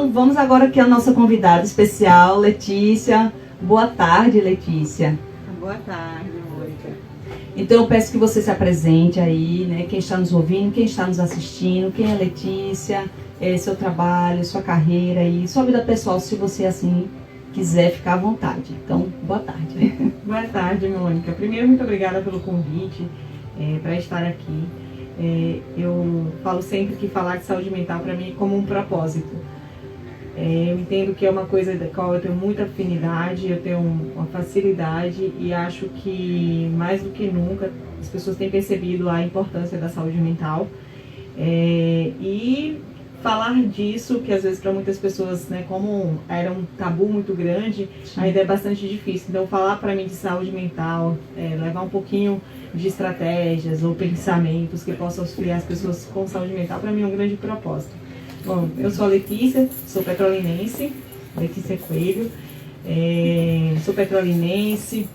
Então, vamos agora aqui à nossa convidada especial, Letícia. Boa tarde, Letícia. Boa tarde, Mônica. Então, eu peço que você se apresente aí, né? Quem está nos ouvindo, quem está nos assistindo, quem é Letícia, seu trabalho, sua carreira e sua vida pessoal, se você assim quiser ficar à vontade. Então, boa tarde. Boa tarde, Mônica. Primeiro, muito obrigada pelo convite para estar aqui. Eu falo sempre que falar de saúde mental para mim é como um propósito. Eu entendo que é uma coisa da qual eu tenho muita afinidade, eu tenho uma facilidade e acho que mais do que nunca as pessoas têm percebido a importância da saúde mental. E falar disso, que às vezes para muitas pessoas, né, como era um tabu muito grande, ainda é bastante difícil. Então falar para mim de saúde mental, levar um pouquinho de estratégias ou pensamentos que possam auxiliar as pessoas com saúde mental, para mim é um grande propósito. Bom, eu sou a Letícia, sou petrolinense, Letícia Coelho, sou petrolinense,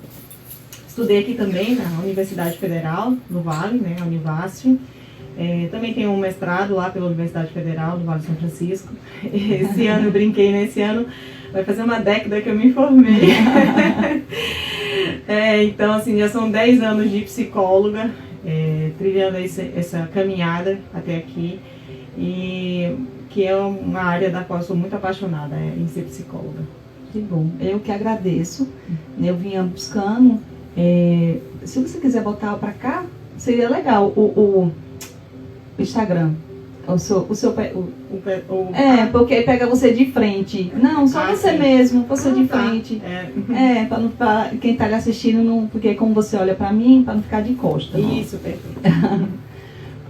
estudei aqui também na Universidade Federal, no Vale, né, a Univasf. Também tenho um mestrado lá pela Universidade Federal do Vale de São Francisco. Esse ano eu brinquei, né? Esse ano vai fazer uma década que eu me formei. Então, assim, já são 10 anos de psicóloga, trilhando essa caminhada até aqui. E que é uma área da qual eu sou muito apaixonada, em ser psicóloga. Que bom, eu que agradeço. Eu vinha buscando, se você quiser botar para cá, seria legal o Instagram. Porque aí pega você de frente. Não, só você sim. Mesmo, você de frente. Pra quem tá lhe assistindo, não, porque como você olha pra mim, pra não ficar de costa. Isso, perfeito.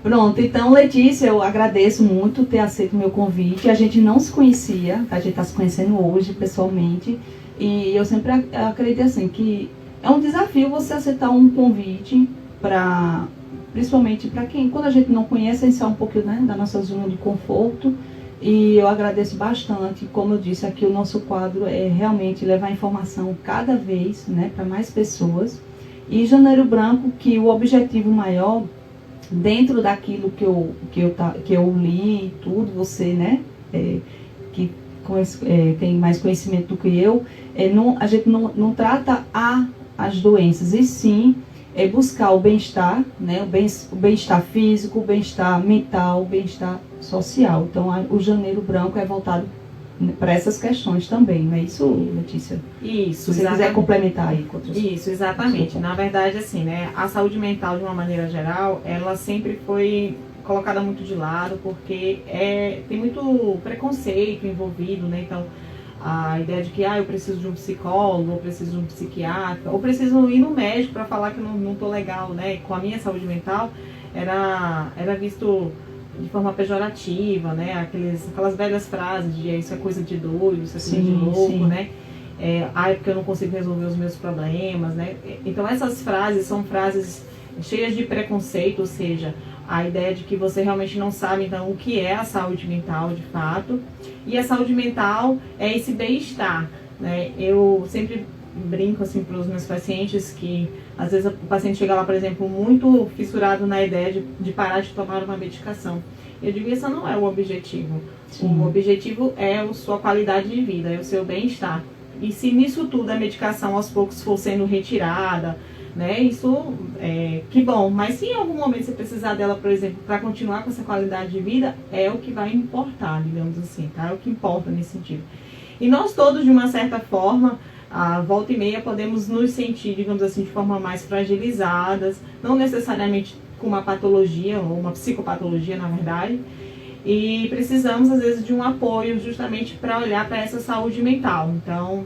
Pronto, então Letícia, eu agradeço muito ter aceito o meu convite. A gente não se conhecia, a gente está se conhecendo hoje pessoalmente. E eu sempre acredito assim, que é um desafio você aceitar um convite principalmente para quem, quando a gente não conhece, isso é um pouquinho, né, da nossa zona de conforto. E eu agradeço bastante, como eu disse, aqui o nosso quadro é realmente levar informação cada vez, né, para mais pessoas. E Janeiro Branco, que o objetivo maior, dentro daquilo que eu li e tudo, você, né, que tem mais conhecimento do que eu, a gente não trata as doenças, e sim buscar o bem-estar, né, o bem-estar físico, o bem-estar mental, o bem-estar social. Então, o Janeiro Branco é voltado para essas questões também, não é isso, Letícia? Isso, se você quiser complementar aí com outros. Isso, exatamente. Na verdade, assim, né, a saúde mental, de uma maneira geral, ela sempre foi colocada muito de lado, porque tem muito preconceito envolvido, né, então a ideia de que eu preciso de um psicólogo, ou preciso de um psiquiatra, ou preciso ir no médico para falar que não tô legal, né, com a minha saúde mental, era visto de forma pejorativa, né, aquelas velhas frases de isso é coisa de doido, isso é coisa de louco, né, é porque eu não consigo resolver os meus problemas, né. Então essas frases são frases cheias de preconceito, ou seja, a ideia de que você realmente não sabe, então, o que é a saúde mental de fato. E a saúde mental é esse bem-estar, né? Eu sempre brinco assim para os meus pacientes que, às vezes, o paciente chega lá, por exemplo, muito fissurado na ideia de parar de tomar uma medicação. Eu digo que esse não é o objetivo. Sim. O objetivo é a sua qualidade de vida, é o seu bem-estar. E se nisso tudo a medicação aos poucos for sendo retirada, né, isso que bom, mas se em algum momento você precisar dela, por exemplo, para continuar com essa qualidade de vida, é o que vai importar, digamos assim, tá? É o que importa nesse sentido. E nós todos, de uma certa forma, a volta e meia, podemos nos sentir, digamos assim, de forma mais fragilizadas, não necessariamente com uma patologia, ou uma psicopatologia, na verdade, e precisamos, às vezes, de um apoio justamente para olhar para essa saúde mental. Então,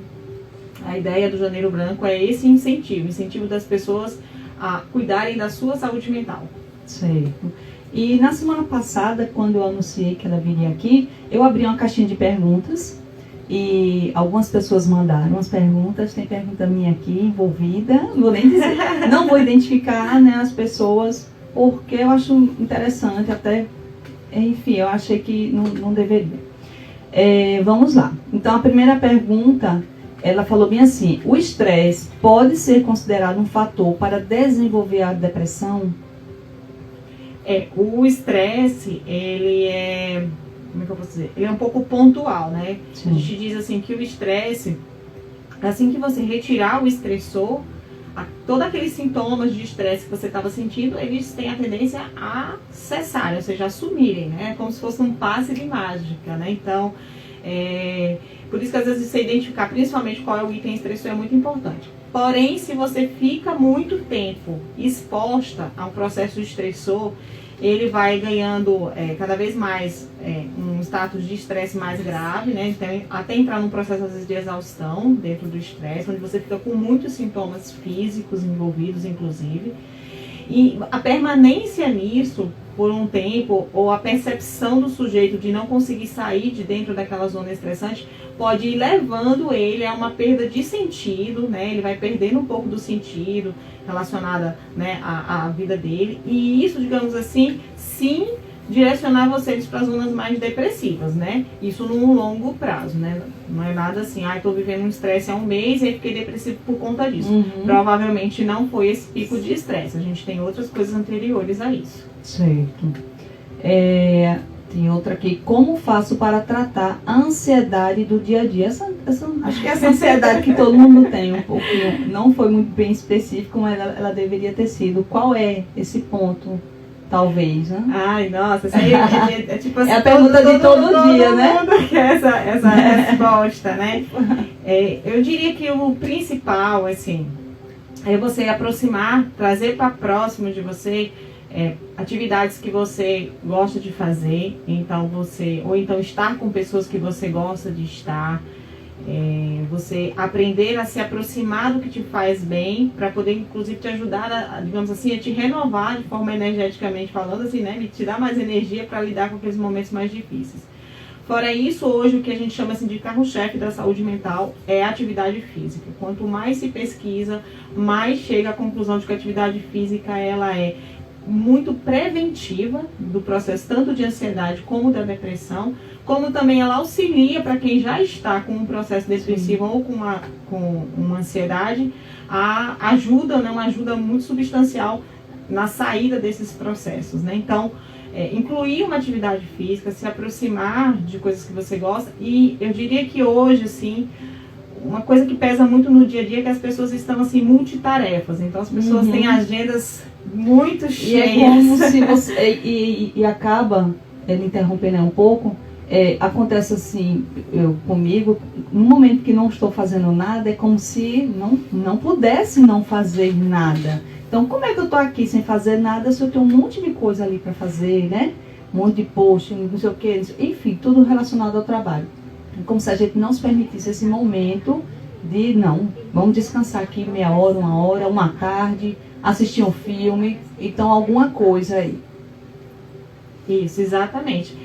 a ideia do Janeiro Branco é esse incentivo das pessoas a cuidarem da sua saúde mental. Certo. E na semana passada, quando eu anunciei que ela viria aqui, eu abri uma caixinha de perguntas e algumas pessoas mandaram as perguntas. Tem pergunta minha aqui envolvida, não vou identificar, né, as pessoas, porque eu acho interessante, até, enfim, eu achei que não deveria. Vamos lá. Então, a primeira pergunta, ela falou bem assim: o estresse pode ser considerado um fator para desenvolver a depressão? O estresse, ele como é que eu posso dizer? Ele é um pouco pontual, né? Sim. A gente diz assim que o estresse, assim que você retirar o estressor, todos aqueles sintomas de estresse que você estava sentindo, eles têm a tendência a cessarem, ou seja, a sumirem, né? Como se fosse um passe de mágica, né? Então, por isso que às vezes você identificar principalmente qual é o item estressor é muito importante. Porém, se você fica muito tempo exposta a um processo estressor, ele vai ganhando cada vez mais um status de estresse mais grave, né? Então, até entrar num processo, às vezes, de exaustão dentro do estresse, onde você fica com muitos sintomas físicos envolvidos, inclusive. E a permanência nisso por um tempo, ou a percepção do sujeito de não conseguir sair de dentro daquela zona estressante, pode ir levando ele a uma perda de sentido, né? Ele vai perdendo um pouco do sentido relacionada, né, à vida dele. E isso, digamos assim, sim, direcionar vocês para zonas mais depressivas, né? Isso num longo prazo, né? Não é nada assim, estou vivendo um estresse há um mês e fiquei depressivo por conta disso. Provavelmente não foi esse pico de estresse. A gente tem outras coisas anteriores a isso. Certo. Tem outra aqui. Como faço para tratar a ansiedade do dia a dia? Acho que essa ansiedade que todo mundo tem, um pouquinho, não foi muito bem específico, mas ela deveria ter sido. Qual é esse ponto? Talvez, né? Ai, nossa, isso aí é tipo assim... É a pergunta de todo dia, né? Todo mundo quer essa resposta, né? Eu diria que o principal, assim, é você aproximar, trazer para próximo de você atividades que você gosta de fazer, ou então estar com pessoas que você gosta de estar, você aprender a se aproximar do que te faz bem, para poder inclusive te ajudar digamos assim, a te renovar de forma energeticamente falando, assim, né, te dar mais energia para lidar com aqueles momentos mais difíceis. Fora isso, hoje o que a gente chama assim de carro-chefe da saúde mental é a atividade física. Quanto mais se pesquisa, mais chega à conclusão de que a atividade física ela é muito preventiva do processo tanto de ansiedade como da depressão, como também ela auxilia para quem já está com um processo depressivo ou com uma ansiedade, ajuda, né, uma ajuda muito substancial na saída desses processos, né? Então, incluir uma atividade física, se aproximar de coisas que você gosta, e eu diria que hoje, assim, uma coisa que pesa muito no dia a dia é que as pessoas estão, assim, multitarefas, então as pessoas têm agendas muito cheias. E é como se você... E acaba, ele interrompendo um pouco, acontece assim, comigo, no momento que não estou fazendo nada, é como se não pudesse não fazer nada. Então, como é que eu estou aqui sem fazer nada se eu tenho um monte de coisa ali para fazer, né? Um monte de post, não sei o que, enfim, tudo relacionado ao trabalho. É como se a gente não se permitisse esse momento de, não, vamos descansar aqui meia hora, uma tarde, assistir um filme, então alguma coisa aí. Isso, exatamente.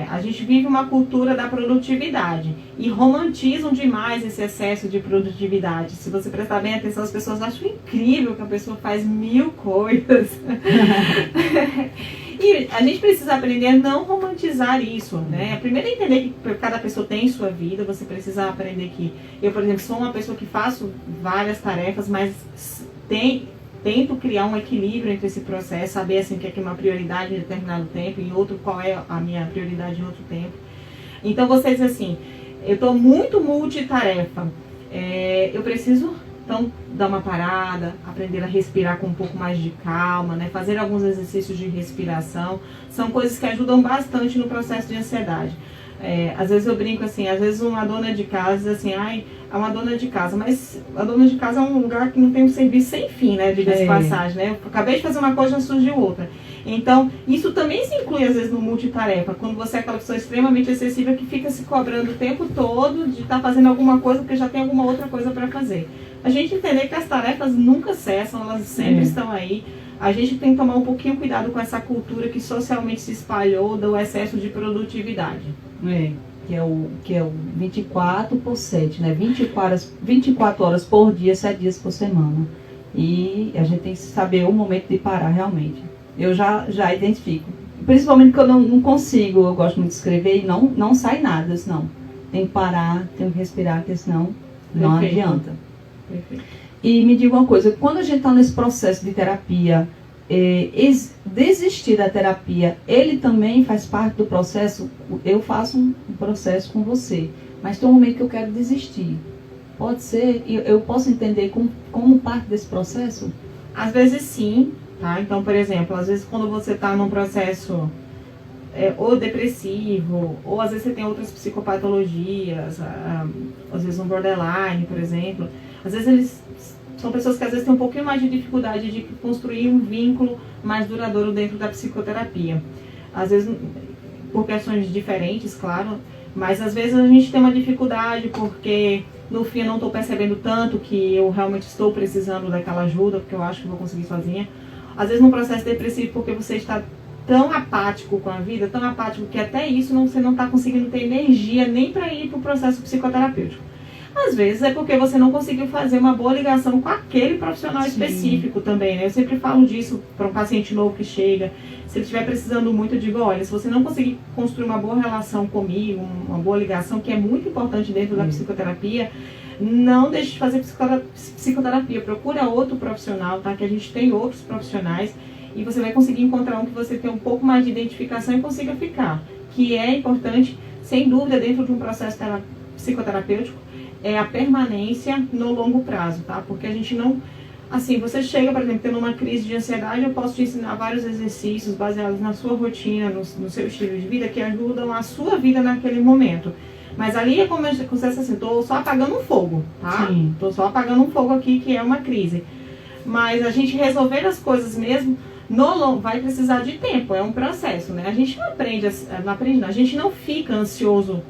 A gente vive uma cultura da produtividade e romantizam demais esse excesso de produtividade. Se você prestar bem atenção, as pessoas acham incrível que a pessoa faz 1000 coisas. E a gente precisa aprender a não romantizar isso, né? Primeiro entender que cada pessoa tem sua vida, você precisa aprender que... Eu, por exemplo, sou uma pessoa que faço várias tarefas, mas tento criar um equilíbrio entre esse processo, saber assim, o que é uma prioridade em determinado tempo e outro, qual é a minha prioridade em outro tempo. Então, você diz assim, eu estou muito multitarefa, eu preciso, então, dar uma parada, aprender a respirar com um pouco mais de calma, né? Fazer alguns exercícios de respiração, são coisas que ajudam bastante no processo de ansiedade. Às vezes eu brinco assim, às vezes uma dona de casa diz assim, é uma dona de casa, mas a dona de casa é um lugar que não tem um serviço sem fim, né, de passagem, né? Eu acabei de fazer uma coisa, já surgiu outra. Então, isso também se inclui às vezes no multitarefa, quando você é aquela pessoa extremamente excessiva que fica se cobrando o tempo todo de estar fazendo alguma coisa porque já tem alguma outra coisa para fazer. A gente entender que as tarefas nunca cessam, elas sempre estão aí. A gente tem que tomar um pouquinho cuidado com essa cultura que socialmente se espalhou do excesso de produtividade. Que é o 24/7, né? 24 horas por dia, 7 dias por semana. E a gente tem que saber o momento de parar realmente. Eu já identifico. Principalmente quando eu não consigo, eu gosto muito de escrever e não sai nada, senão tem que parar, tem que respirar, porque senão não adianta. Perfeito. E me diga uma coisa, quando a gente está nesse processo de terapia, desistir da terapia, ele também faz parte do processo. Eu faço um processo com você, mas tem um momento que eu quero desistir. Pode ser, eu posso entender como parte desse processo? Às vezes sim, tá? Então, por exemplo, às vezes quando você está num processo ou depressivo, ou às vezes você tem outras psicopatologias, às vezes um borderline, por exemplo, às vezes eles são pessoas que às vezes têm um pouquinho mais de dificuldade de construir um vínculo mais duradouro dentro da psicoterapia. Às vezes por questões diferentes, claro, mas às vezes a gente tem uma dificuldade porque no fim eu não estou percebendo tanto que eu realmente estou precisando daquela ajuda, porque eu acho que vou conseguir sozinha. Às vezes num processo depressivo porque você está tão apático com a vida, tão apático que até isso você não está conseguindo ter energia nem para ir para o processo psicoterapêutico. Às vezes é porque você não conseguiu fazer uma boa ligação com aquele profissional específico também, né? Eu sempre falo disso para um paciente novo que chega. Se ele estiver precisando muito, eu digo, olha, se você não conseguir construir uma boa relação comigo, uma boa ligação, que é muito importante dentro da psicoterapia, não deixe de fazer psicoterapia. Procura outro profissional, tá? Que a gente tem outros profissionais e você vai conseguir encontrar um que você tem um pouco mais de identificação e consiga ficar. Que é importante, sem dúvida, dentro de um processo psicoterapêutico, é a permanência no longo prazo, tá? Porque a gente não... Assim, você chega, por exemplo, tendo uma crise de ansiedade, eu posso te ensinar vários exercícios baseados na sua rotina, no seu estilo de vida, que ajudam a sua vida naquele momento. Mas ali é como você assim, tô só apagando um fogo, tá? Sim. Tô só apagando um fogo aqui, que é uma crise. Mas a gente resolver as coisas mesmo, vai precisar de tempo, é um processo, né? A gente não aprende, a gente não fica ansioso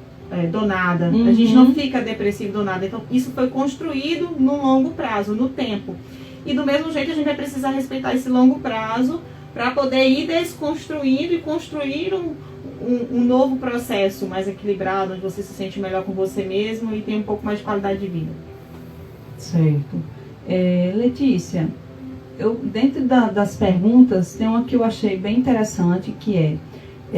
do nada, a gente não fica depressivo do nada. Então, isso foi construído no longo prazo, no tempo. E do mesmo jeito, a gente vai precisar respeitar esse longo prazo para poder ir desconstruindo e construir um novo processo mais equilibrado, onde você se sente melhor com você mesmo e tem um pouco mais de qualidade de vida. Certo. Letícia, dentro das perguntas, tem uma que eu achei bem interessante, que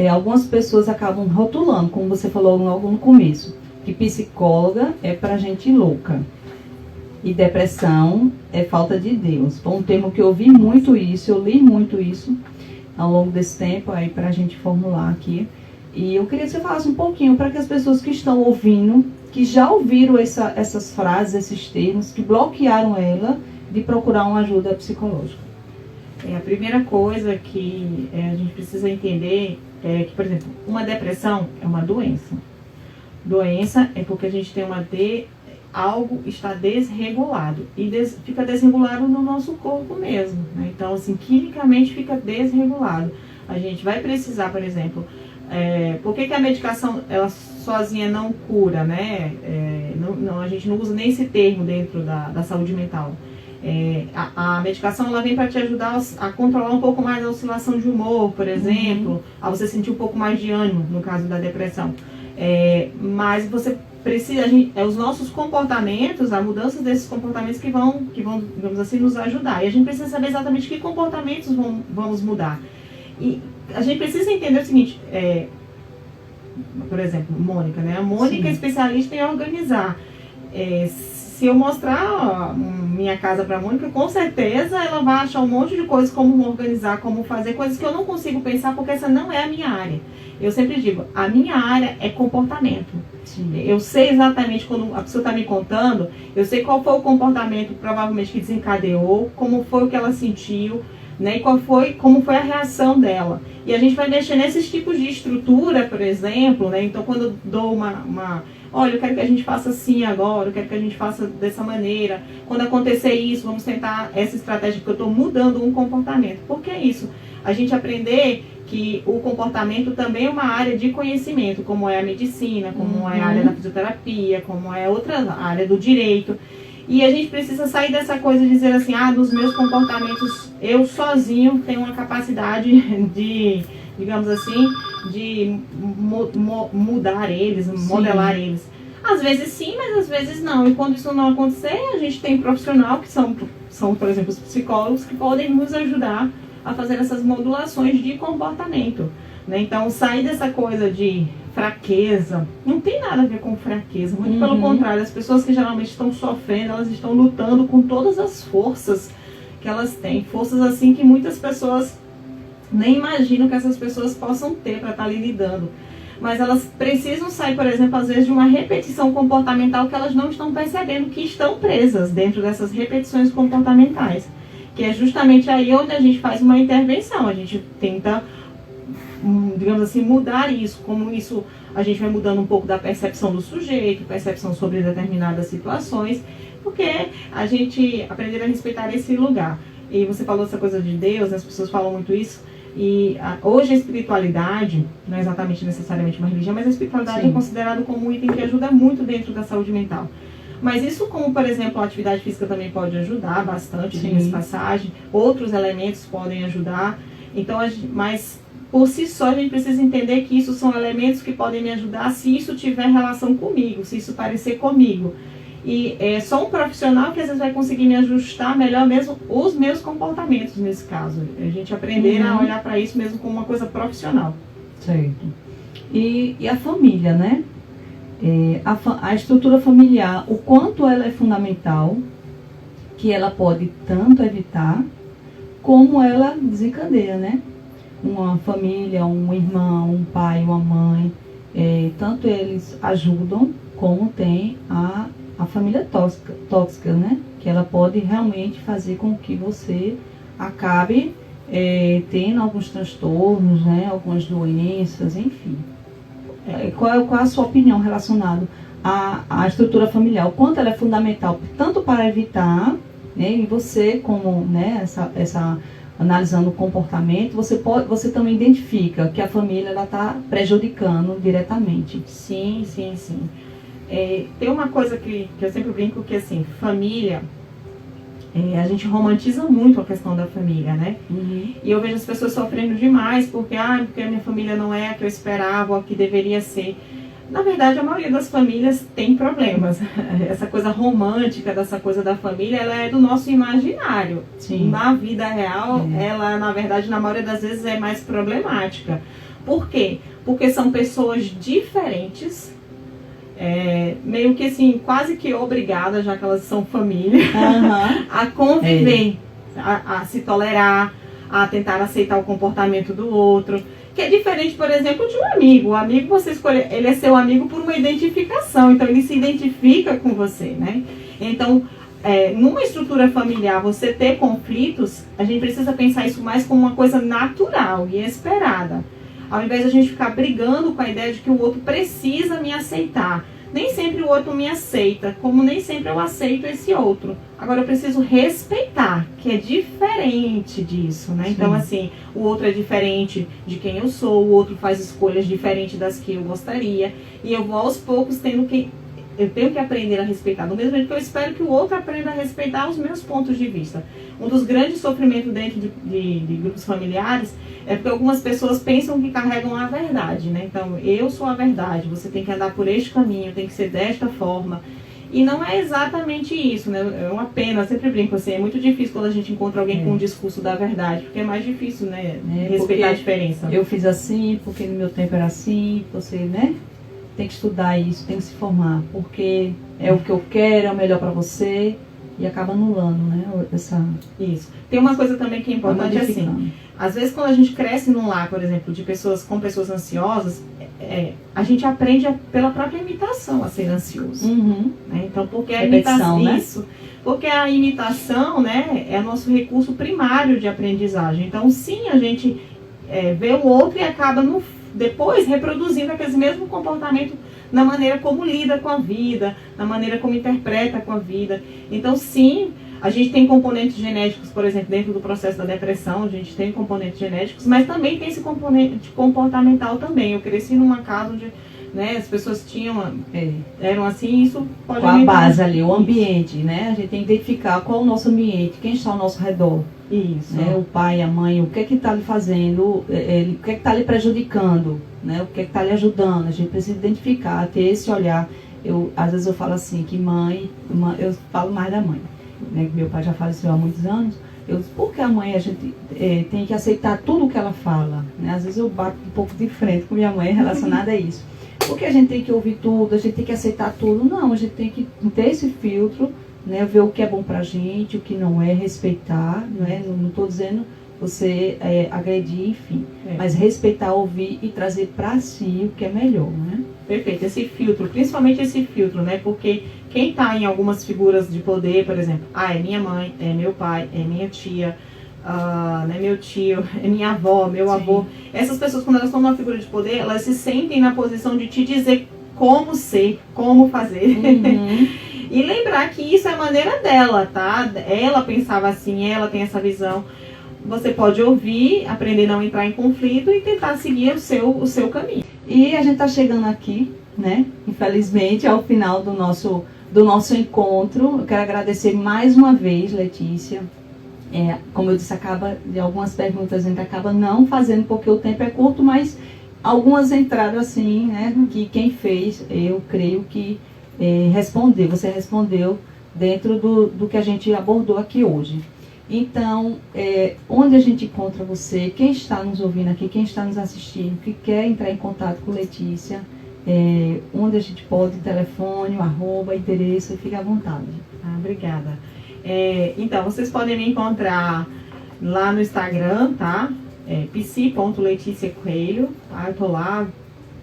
algumas pessoas acabam rotulando, como você falou logo no começo, que psicóloga é pra gente louca e depressão é falta de Deus. Foi um termo que eu ouvi muito isso, eu li muito isso ao longo desse tempo, aí pra gente formular aqui. E eu queria que você falasse um pouquinho para que as pessoas que estão ouvindo, que já ouviram essas frases, esses termos, que bloquearam ela de procurar uma ajuda psicológica. A primeira coisa que a gente precisa entender é que, por exemplo, uma depressão é uma doença. Doença é porque a gente tem algo está desregulado e fica desregulado no nosso corpo mesmo, né? Então, assim, quimicamente fica desregulado. A gente vai precisar, por exemplo, por que a medicação ela sozinha não cura, né? A gente não usa nem esse termo dentro da saúde mental. A medicação ela vem para te ajudar a controlar um pouco mais a oscilação de humor, por exemplo, a você sentir um pouco mais de ânimo, no caso da depressão. Mas você precisa, os nossos comportamentos, a mudança desses comportamentos que vão, digamos assim, nos ajudar. E a gente precisa saber exatamente que comportamentos vamos mudar. E a gente precisa entender o seguinte, por exemplo, Mônica, né? A Mônica é especialista em organizar. Se eu mostrar minha casa para a Mônica, com certeza ela vai achar um monte de coisas, como organizar, como fazer, coisas que eu não consigo pensar, porque essa não é a minha área. Eu sempre digo, a minha área é comportamento. Sim. Eu sei exatamente, quando a pessoa está me contando, eu sei qual foi o comportamento provavelmente que desencadeou, como foi o que ela sentiu, né, e como foi a reação dela. E a gente vai mexer nesses tipos de estrutura, por exemplo, né? Então quando eu dou olha, eu quero que a gente faça assim agora, eu quero que a gente faça dessa maneira. Quando acontecer isso, vamos tentar essa estratégia, porque eu estou mudando um comportamento. Por que isso? A gente aprender que o comportamento também é uma área de conhecimento, como é a medicina, como é a área da fisioterapia, como é outra área do direito. E a gente precisa sair dessa coisa de dizer assim, dos meus comportamentos, eu sozinho tenho uma capacidade de, digamos assim, de mudar eles, modelar eles. Às vezes sim, mas às vezes não. E quando isso não acontecer, a gente tem profissional que são, por exemplo, os psicólogos, que podem nos ajudar a fazer essas modulações de comportamento, né? Então, sair dessa coisa de fraqueza, não tem nada a ver com fraqueza, muito pelo contrário. As pessoas que geralmente estão sofrendo, elas estão lutando com todas as forças que elas têm, forças assim que muitas pessoas nem imaginam que essas pessoas possam ter para estar ali lidando. Mas elas precisam sair, por exemplo, às vezes de uma repetição comportamental que elas não estão percebendo que estão presas dentro dessas repetições comportamentais. Que é justamente aí onde a gente faz uma intervenção, a gente tenta, digamos assim, mudar isso, como isso a gente vai mudando um pouco da percepção do sujeito, percepção sobre determinadas situações, porque a gente aprender a respeitar esse lugar. E você falou essa coisa de Deus, as pessoas falam muito isso, e hoje a espiritualidade, não é exatamente necessariamente uma religião, mas a espiritualidade Sim. é considerado como um item que ajuda muito dentro da saúde mental. Mas isso, como por exemplo a atividade física também pode ajudar bastante, diga-se de passagem, outros elementos podem ajudar, então, mas por si só a gente precisa entender que isso são elementos que podem me ajudar se isso tiver relação comigo, se isso parecer comigo. E é só um profissional que às vezes vai conseguir me ajustar melhor mesmo os meus comportamentos nesse caso. A gente aprender a olhar para isso mesmo como uma coisa profissional. Certo. E a família, né? A estrutura familiar, o quanto ela é fundamental, que ela pode tanto evitar, como ela desencadeia, né? Uma família, um irmão, um pai, uma mãe, tanto eles ajudam, como tem a família tóxica, né? Que ela pode realmente fazer com que você acabe tendo alguns transtornos, né? Algumas doenças, enfim. Qual a sua opinião relacionada à estrutura familiar? O quanto ela é fundamental, tanto para evitar, né? E você, como, né, analisando o comportamento, você também identifica que a família está prejudicando diretamente. Sim, sim, sim. Tem uma coisa que eu sempre brinco, que assim, família, a gente romantiza muito a questão da família, né? Uhum. E eu vejo as pessoas sofrendo demais porque a minha família não é a que eu esperava, ou a que deveria ser. Na verdade, a maioria das famílias tem problemas. Essa coisa romântica dessa coisa da família, ela é do nosso imaginário. Sim. Na vida real, ela, na verdade, na maioria das vezes é mais problemática. Por quê? Porque são pessoas diferentes, meio que assim, quase que obrigadas, já que elas são família, a conviver, a se tolerar, a tentar aceitar o comportamento do outro, que é diferente, por exemplo, de um amigo. O amigo, você escolhe, ele é seu amigo por uma identificação, então ele se identifica com você, né? Então, numa estrutura familiar, você ter conflitos, a gente precisa pensar isso mais como uma coisa natural e esperada. Ao invés de a gente ficar brigando com a ideia de que o outro precisa me aceitar. Nem sempre o outro me aceita, como nem sempre eu aceito esse outro. Agora eu preciso respeitar, que é diferente disso, né? Sim. Então, assim, o outro é diferente de quem eu sou, o outro faz escolhas diferentes das que eu gostaria. E eu vou aos poucos eu tenho que aprender a respeitar, do mesmo jeito que eu espero que o outro aprenda a respeitar os meus pontos de vista. Um dos grandes sofrimentos dentro de grupos familiares é porque algumas pessoas pensam que carregam a verdade, né? Então, eu sou a verdade, você tem que andar por este caminho, tem que ser desta forma. E não é exatamente isso, né? É uma pena, eu sempre brinco assim, é muito difícil quando a gente encontra alguém com um discurso da verdade, porque é mais difícil, né? Respeitar a diferença. Eu fiz assim, porque no meu tempo era assim, você, né? Tem que estudar isso, tem que se formar, porque é o que eu quero, é o melhor para você, e acaba anulando, né? Isso. Tem uma coisa também que é importante, assim, às vezes quando a gente cresce num lar, por exemplo, com pessoas ansiosas, a gente aprende pela própria imitação a ser ansioso. Uhum. Né? Então, porque a repetição, né? Isso, porque a imitação, né, é o nosso recurso primário de aprendizagem. Então, sim, a gente vê o outro e acaba depois reproduzindo aquele mesmo comportamento na maneira como lida com a vida, na maneira como interpreta com a vida. Então, sim, a gente tem componentes genéticos, por exemplo, dentro do processo da depressão, a gente tem componentes genéticos, mas também tem esse componente comportamental também. Eu cresci numa casa onde, né, as pessoas eram assim, isso pode com a base ali, o ambiente, né? A gente tem que identificar qual é o nosso ambiente, quem está ao nosso redor. Isso. Né? O pai, a mãe, o que está lhe fazendo, o que está lhe prejudicando, né? O que está lhe ajudando. A gente precisa identificar, ter esse olhar. Às vezes eu falo assim, que eu falo mais da mãe, né? Meu pai já faleceu há muitos anos. Por que a mãe, a gente tem que aceitar tudo o que ela fala, né? Às vezes eu bato um pouco de frente com minha mãe relacionada a isso. Porque a gente tem que ouvir tudo, a gente tem que aceitar tudo. Não, a gente tem que ter esse filtro, né, ver o que é bom pra gente, o que não é, respeitar, né, não estou dizendo você agredir, enfim, mas respeitar, ouvir e trazer para si o que é melhor, né? Perfeito, esse filtro, principalmente esse filtro, né, porque quem está em algumas figuras de poder, por exemplo, é minha mãe, é meu pai, é minha tia, né, meu tio, é minha avó, meu avô, essas pessoas, quando elas estão numa figura de poder, elas se sentem na posição de te dizer como ser, como fazer. E lembrar que isso é a maneira dela, tá? Ela pensava assim, ela tem essa visão. Você pode ouvir, aprender a não entrar em conflito e tentar seguir o seu caminho. E a gente está chegando aqui, né? Infelizmente, ao final do nosso encontro. Eu quero agradecer mais uma vez, Letícia. Como eu disse, de algumas perguntas a gente acaba não fazendo porque o tempo é curto, mas algumas entraram assim, né? Que quem fez, eu creio que respondeu. Você respondeu dentro do que a gente abordou aqui hoje. Então, onde a gente encontra você, quem está nos ouvindo aqui, quem está nos assistindo, que quer entrar em contato com Letícia, onde a gente pode, telefone, endereço, fique à vontade. Obrigada. Então, vocês podem me encontrar lá no Instagram, tá? psi.leticiacoelho, tá? Eu tô lá,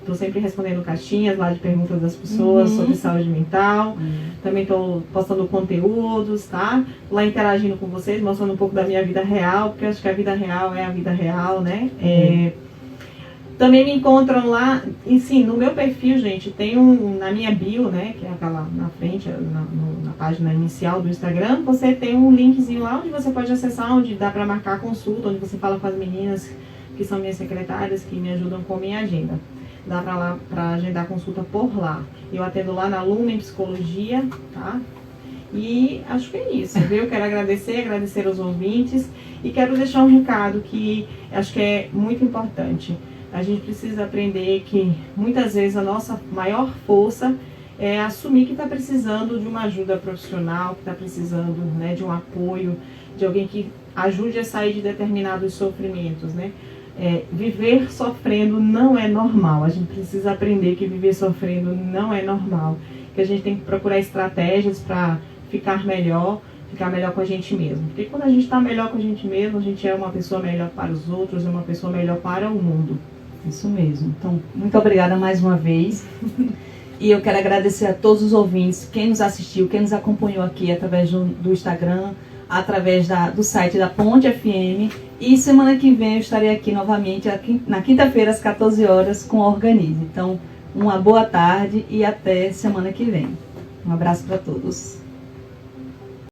tô sempre respondendo caixinhas lá de perguntas das pessoas sobre saúde mental. Também tô postando conteúdos, tá? Lá interagindo com vocês, mostrando um pouco da minha vida real, porque eu acho que a vida real é a vida real, né? Também me encontram lá, e sim, no meu perfil, gente, tem na minha bio, né, que é aquela na frente, na página inicial do Instagram, você tem um linkzinho lá onde você pode acessar, onde dá para marcar consulta, onde você fala com as meninas que são minhas secretárias, que me ajudam com a minha agenda. Dá para agendar consulta por lá. Eu atendo lá na Lumen Psicologia, tá? E acho que é isso, viu? Eu quero agradecer aos ouvintes e quero deixar um recado que acho que é muito importante. A gente precisa aprender que muitas vezes a nossa maior força é assumir que está precisando de uma ajuda profissional, que está precisando, né, de um apoio, de alguém que ajude a sair de determinados sofrimentos, né? Viver sofrendo não é normal. A gente precisa aprender que viver sofrendo não é normal. Que a gente tem que procurar estratégias para ficar melhor com a gente mesmo. Porque quando a gente está melhor com a gente mesmo, a gente é uma pessoa melhor para os outros, é uma pessoa melhor para o mundo. Isso mesmo. Então, muito obrigada mais uma vez. E eu quero agradecer a todos os ouvintes, quem nos assistiu, quem nos acompanhou aqui através do Instagram, através do site da Ponte FM. E semana que vem eu estarei aqui novamente, na quinta-feira, às 14 horas, com o Organize. Então, uma boa tarde e até semana que vem. Um abraço para todos.